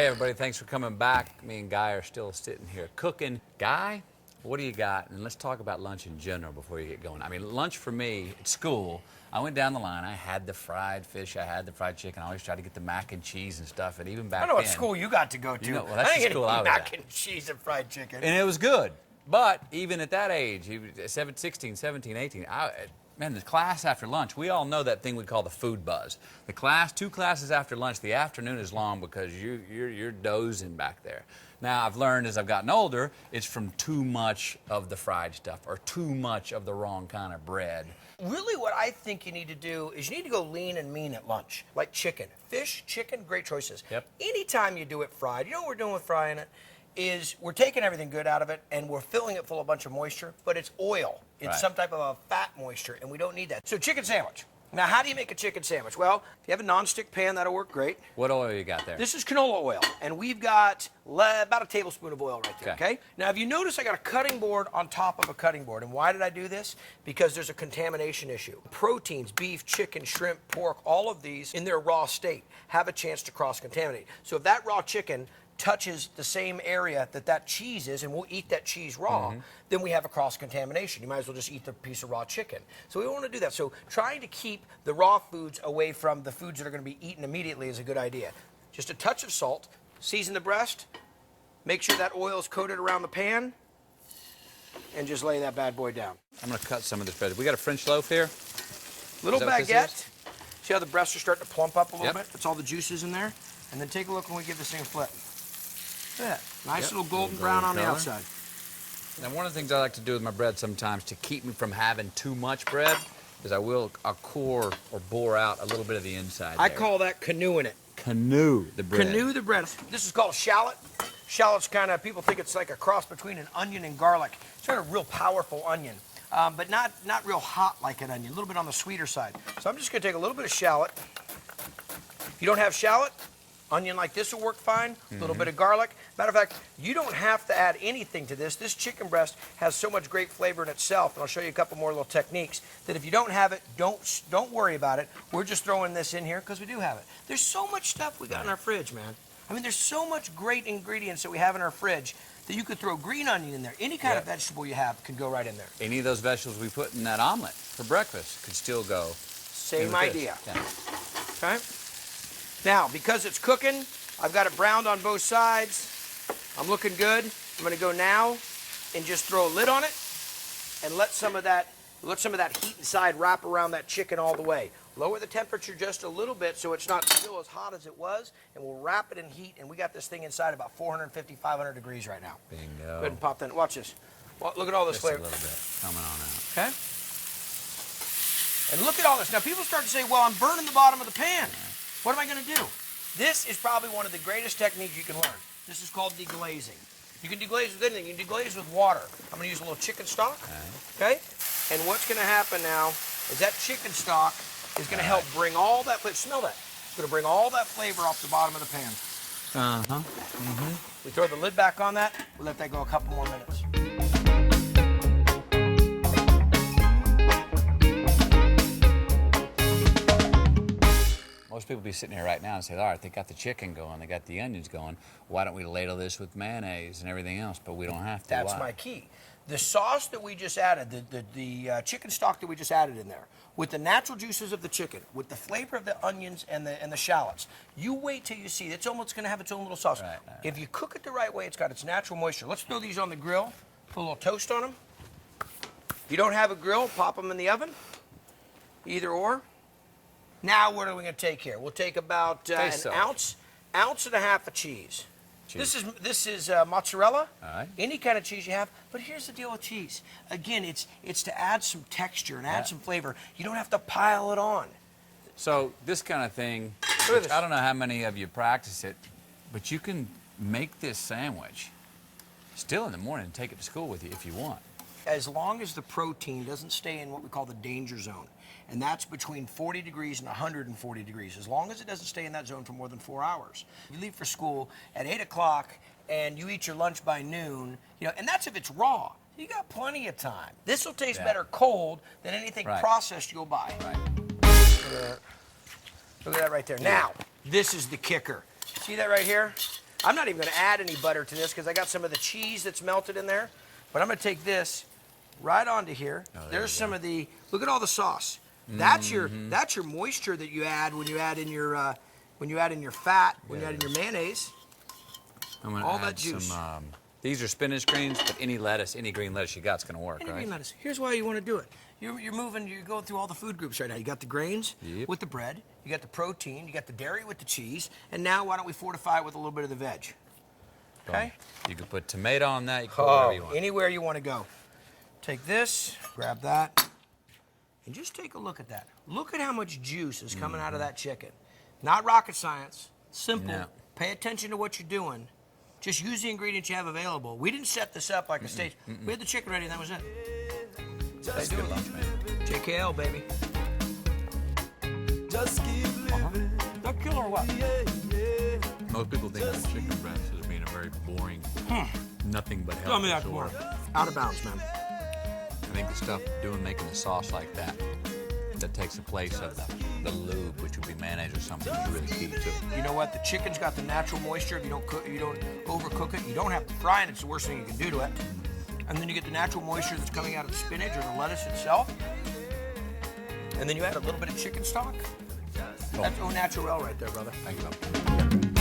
Hey, everybody, thanks for coming back. Me and Guy are still sitting here cooking. Guy, what do you got? And let's talk about lunch in general before you get going. I mean, lunch for me at school, I went down the line. I had the fried fish. I had the fried chicken. I always tried to get the mac and cheese and stuff. And even back then. I don't know what school you got to go to. Well, that's the school I was mac at. and cheese and fried chicken. And it was good. But even at that age, 16, 17, 18, man, the class after lunch, we all know that thing we call the food buzz. The class, 2 classes after lunch, the afternoon is long because you're dozing back there. Now, I've learned as I've gotten older, it's from too much of the fried stuff or too much of the wrong kind of bread. Really, what I think you need to do is you need to go lean and mean at lunch, like chicken. Fish, chicken, great choices. Yep. Anytime you do it fried, you know what we're doing with frying it? Is we're taking everything good out of it and we're filling it full of a bunch of moisture, but it's oil. It's Right. some type of a fat moisture, and we don't need that. So chicken sandwich. Now, how do you make a chicken sandwich? Well, if you have a nonstick pan, that'll work great. What oil you got there? This is canola oil, and we've got about a tablespoon of oil right there, okay? Now, if you notice, I got a cutting board on top of a cutting board, and why did I do this? Because there's a contamination issue. Proteins, beef, chicken, shrimp, pork, all of these in their raw state have a chance to cross-contaminate. So if that raw chicken touches the same area that cheese is, and we'll eat that cheese raw, then we have a cross-contamination. You might as well just eat the piece of raw chicken. So we don't want to do that. So trying to keep the raw foods away from the foods that are going to be eaten immediately is a good idea. Just a touch of salt, season the breast, make sure that oil is coated around the pan, and just lay that bad boy down. I'm going to cut some of this bread. We got a French loaf here? Little Is that what this baguette. is? See how the breasts are starting to plump up a little Yep. bit? That's all the juices in there. And then take a look when we give this thing a flip. Look at that. Nice little golden brown on the color. outside. Now, one of the things I like to do with my bread sometimes to keep me from having too much bread is I'll core or bore out a little bit of the inside I there. call that canoeing it. Canoe the bread. Canoe the bread. This is called shallot. Shallot's kind of, people think it's like a cross between an onion and garlic. It's not a real powerful onion, but not real hot like an onion, a little bit on the sweeter side. So I'm just going to take a little bit of shallot. If you don't have shallot, onion like this will work fine, a little bit of garlic. Matter of fact, you don't have to add anything to this. This chicken breast has so much great flavor in itself, and I'll show you a couple more little techniques, that if you don't have it, don't worry about it. We're just throwing this in here because we do have it. There's so much stuff we got in our fridge, man. I mean, there's so much great ingredients that we have in our fridge that you could throw green onion in there. Any kind of vegetable you have can go right in there. Any of those vegetables we put in that omelet for breakfast could still go. Same idea. Yeah. Okay? Now, because it's cooking, I've got it browned on both sides. I'm looking good. I'm going to go now and just throw a lid on it and let some of that heat inside wrap around that chicken all the way. Lower the temperature just a little bit so it's not still as hot as it was, and we'll wrap it in heat, and we got this thing inside about 450, 500 degrees right now. Bingo. Go ahead and pop that. Watch this. Well, look at all this Just flavor. a little bit coming on out. Okay? And look at all this. Now, people start to say, well, I'm burning the bottom of the pan. What am I going to do? This is probably one of the greatest techniques you can learn. This is called deglazing. You can deglaze with anything. You can deglaze with water. I'm going to use a little chicken stock. Okay? And what's going to happen now is that chicken stock is going to help bring all that flavor. Smell that. It's going to bring all that flavor off the bottom of the pan. We throw the lid back on that. We let that go a couple more minutes. Most people be sitting here right now and say, all right, they got the chicken going, they got the onions going. Why don't we ladle this with mayonnaise and everything else? But we don't have to. That's my key. The sauce that we just added, the chicken stock that we just added in there, with the natural juices of the chicken, with the flavor of the onions and the shallots, you wait till you see. It's almost going to have its own little sauce. Right. If you cook it the right way, it's got its natural moisture. Let's throw these on the grill, put a little toast on them. If you don't have a grill, pop them in the oven, either or. Now, what are we going to take here? We'll take about an ounce and a half of cheese. This is mozzarella. All right. Any kind of cheese you have. But here's the deal with cheese. Again, it's to add some texture and add some flavor. You don't have to pile it on. So this kind of thing, Look at I don't know how many of you practice it, but you can make this sandwich still in the morning and take it to school with you if you want. As long as the protein doesn't stay in what we call the danger zone, and that's between 40 degrees and 140 degrees, as long as it doesn't stay in that zone for more than 4 hours. You leave for school at 8 o'clock and you eat your lunch by noon, and that's if it's raw. You got plenty of time. This will taste better cold than anything processed you'll buy. Look at that right there. Now, this is the kicker. See that right here? I'm not even going to add any butter to this because I got some of the cheese that's melted in there. But I'm going to take this right onto here. There's some of the, look at all the sauce. That's your moisture that you add when you add in your fat, when you add in your mayonnaise. I'm gonna all add that juice. some, these are spinach greens, but any lettuce, any green lettuce you got's gonna work, Any right? green lettuce. Here's why you want to do it. You're moving, you're going through all the food groups right now. You got the grains with the bread, you got the protein, you got the dairy with the cheese, and now why don't we fortify it with a little bit of the veg? Okay? You can put tomato on that, you can put whatever you want. Anywhere you want to go. Take this, grab that, and just take a look at that. Look at how much juice is coming out of that chicken. Not rocket science, simple. No. Pay attention to what you're doing. Just use the ingredients you have available. We didn't set this up like a stage. We had the chicken ready and that was it. That's good lunch, man. JKL, baby. Just keep living. That killer or what? Most people think of chicken breast as being a very boring, nothing but Tell me healthy that's source. more. Out of bounds, man. I think the stuff making the sauce like that takes the place of the lube, which would be mayonnaise or something, is really key too. You know what? The chicken's got the natural moisture. If you don't cook, you don't overcook it. You don't have to fry it. It's the worst thing you can do to it. And then you get the natural moisture that's coming out of the spinach or the lettuce itself. And then you add a little bit of chicken stock. That's au naturel right there, brother. Thank you, Bob.